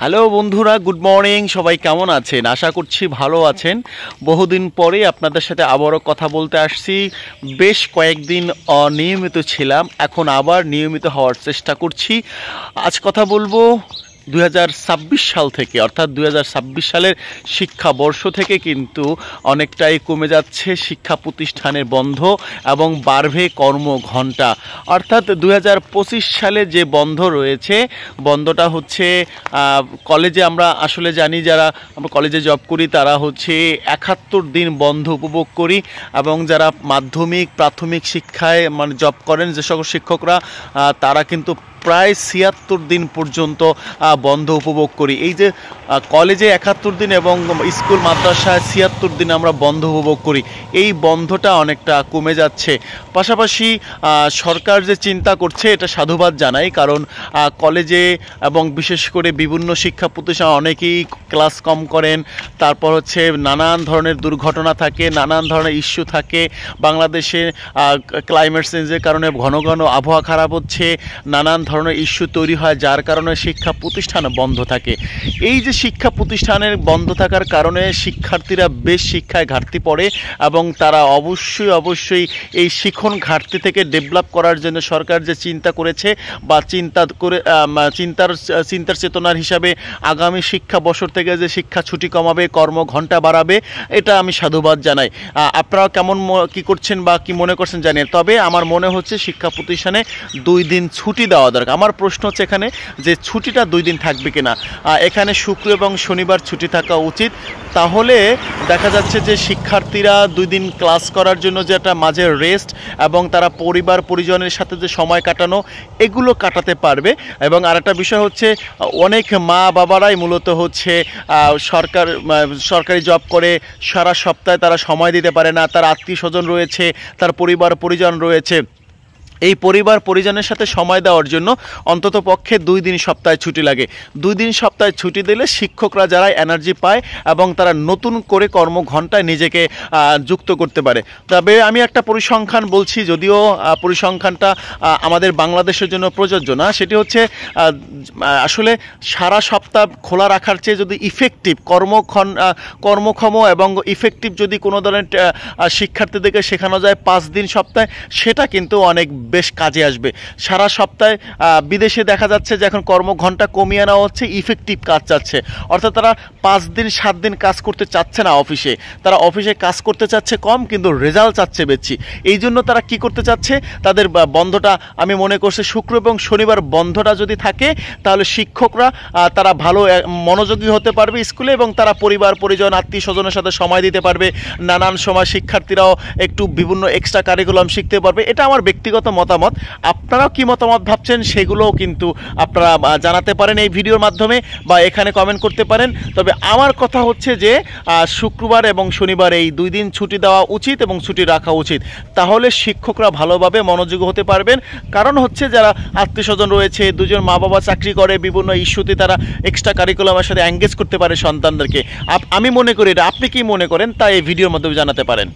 Hello বন্ধুরা, good morning. সবাই কেমন আছেন? আশা করছি ভালো আছেন। বহুদিন পরে আপনাদের সাথে আবারও কথা বলতে আসছি। বেশ কয়েকদিন অনিয়মিত ছিলাম, এখন আবার নিয়মিত হওয়ার চেষ্টা করছি। আজ কথা বলবো 2026 সাল থেকে, অর্থাৎ 2026 সালের শিক্ষাবর্ষ থেকে কিন্তু অনেকটাই কমে যাচ্ছে শিক্ষা প্রতিষ্ঠানের বন্ধ এবং বাড়বে কর্মঘণ্টা। অর্থাৎ 2025 সালে যে বন্ধ রয়েছে, বন্ধটা হচ্ছে কলেজে আমরা আসলে জানি, যারা আমরা কলেজে জব করি তারা হচ্ছে 71 দিন বন্ধ উপভোগ করি, এবং যারা মাধ্যমিক প্রাথমিক শিক্ষায় মানে জব করেন যে সকল শিক্ষকরা, তারা কিন্তু প্রায় 76 দিন পর্যন্ত বন্ধ উপভোগ করি। এই যে কলেজে 71 দিন এবং স্কুল মাদ্রাসায় 76 দিন আমরা বন্ধ উপভোগ করি, এই বন্ধটা অনেকটা কমে যাচ্ছে। পাশাপাশি সরকার যে চিন্তা করছে এটা সাধুবাদ জানাই, কারণ কলেজে এবং বিশেষ করে বিভিন্ন শিক্ষা প্রতিষ্ঠান অনেকেই ক্লাস কম করেন। তারপর হচ্ছে নানান ধরনের দুর্ঘটনা থাকে, নানান ধরনের ইস্যু থাকে। বাংলাদেশে ক্লাইমেট চেঞ্জের কারণে ঘন ঘন আবহাওয়া খারাপ হচ্ছে, নানান ধরনের ইস্যু তৈরি হয়, যার কারণে শিক্ষা প্রতিষ্ঠান বন্ধ থাকে। এই যে শিক্ষা প্রতিষ্ঠানের বন্ধ থাকার কারণে শিক্ষার্থীরা বেশ শিক্ষায় ঘাটতি পড়ে, এবং তারা অবশ্যই এই শিখন ঘাটতি থেকে ডেভেলপ করার জন্য সরকার যে চিন্তা করেছে বা চিন্তার চেতনার হিসাবে আগামী শিক্ষা বছর থেকে যে শিক্ষা ছুটি কমাবে, কর্মঘণ্টা বাড়াবে, এটা আমি সাধুবাদ জানাই। আপনারা কেমন কি করছেন বা কি মনে করছেন জানি, তবে আমার মনে হচ্ছে শিক্ষা প্রতিষ্ঠানে 2 দিন ছুটি দেওয়া দরকার। আমার প্রশ্ন হচ্ছে এখানে যে ছুটিটা 2 দিন থাকবে কিনা। এখানে শুক্র এবং শনিবার ছুটি থাকা উচিত। তাহলে দেখা যাচ্ছে যে শিক্ষার্থীরা 2 দিন ক্লাস করার জন্য যে একটা মাঝে রেস্ট এবং তারা পরিবার পরিজনের সাথে যে সময় কাটানো, এগুলো কাটাতে পারবে। এবং আরেকটা বিষয় হচ্ছে, অনেক মা বাবারাই মূলত হচ্ছে সরকারি জব করে, সারা সপ্তাহে তারা সময় দিতে পারে না। তার আত্মীয় স্বজন রয়েছে, তার পরিবার পরিজন রয়েছে। এই পরিবার পরিজনের সাথে সময় দেওয়ার জন্য অন্তত পক্ষে 2 দিন সপ্তাহে ছুটি লাগে। 2 দিন সপ্তাহে ছুটি দিলে শিক্ষকরা যারা এনার্জি পায় এবং তারা নতুন করে কর্মঘণ্টায় নিজেকে যুক্ত করতে পারে। তবে আমি একটা পরিসংখ্যান বলছি, যদিও পরিসংখ্যানটা আমাদের বাংলাদেশের জন্য প্রযোজ্য না। সেটি হচ্ছে আসলে সারা সপ্তাহ খোলা রাখার চেয়ে যদি ইফেক্টিভ কর্মক্ষম এবং ইফেক্টিভ যদি কোনো ধরনের শিক্ষার্থীদেরকে শেখানো যায় 5 দিন সপ্তাহে, সেটা কিন্তু অনেক বেশ কাজে আসবে। সারা সপ্তাহে বিদেশে দেখা যাচ্ছে যে এখন কর্মঘণ্টা কমিয়ে নেওয়া হচ্ছে, ইফেক্টিভ কাজ চাচ্ছে। অর্থাৎ তারা 5 দিন 7 দিন কাজ করতে চাচ্ছে না অফিসে, তারা অফিসে কাজ করতে চাচ্ছে কম, কিন্তু রেজাল্ট চাচ্ছে বেশি। এই জন্য তারা কি করতে চাচ্ছে, তাদের বন্ধটা আমি মনে করছি শুক্র এবং শনিবার বন্ধটা যদি থাকে, তাহলে শিক্ষকরা তারা ভালো মনোযোগী হতে পারবে স্কুলে, এবং তারা পরিবার পরিজন আত্মীয় স্বজনের সাথে সময় দিতে পারবে। নানান সময় শিক্ষার্থীরাও একটু বিভিন্ন এক্সট্রা কারিকুলাম শিখতে পারবে। এটা আমার ব্যক্তিগত মতামত। আপনারাও কি মতামত ভাবছেন সেগুলোও কিন্তু আপনারা জানাতে পারেন এই ভিডিওর মাধ্যমে, বা এখানে কমেন্ট করতে পারেন। তবে আমার কথা হচ্ছে যে শুক্রবার এবং শনিবার এই 2 দিন ছুটি দেওয়া উচিত এবং ছুটি রাখা উচিত। তাহলে শিক্ষকরা ভালোভাবে মনোযোগী হতে পারবেন। কারণ হচ্ছে যারা আত্মীয় স্বজন রয়েছে, 2জন মা বাবা চাকরি করে, বিভিন্ন ইস্যুতে তারা এক্সট্রা কারিকুলামের সাথে এঙ্গেজ করতে পারে সন্তানদেরকে। আমি মনে করি এটা। আপনি কি মনে করেন তা এই ভিডিওর মাধ্যমে জানাতে পারেন।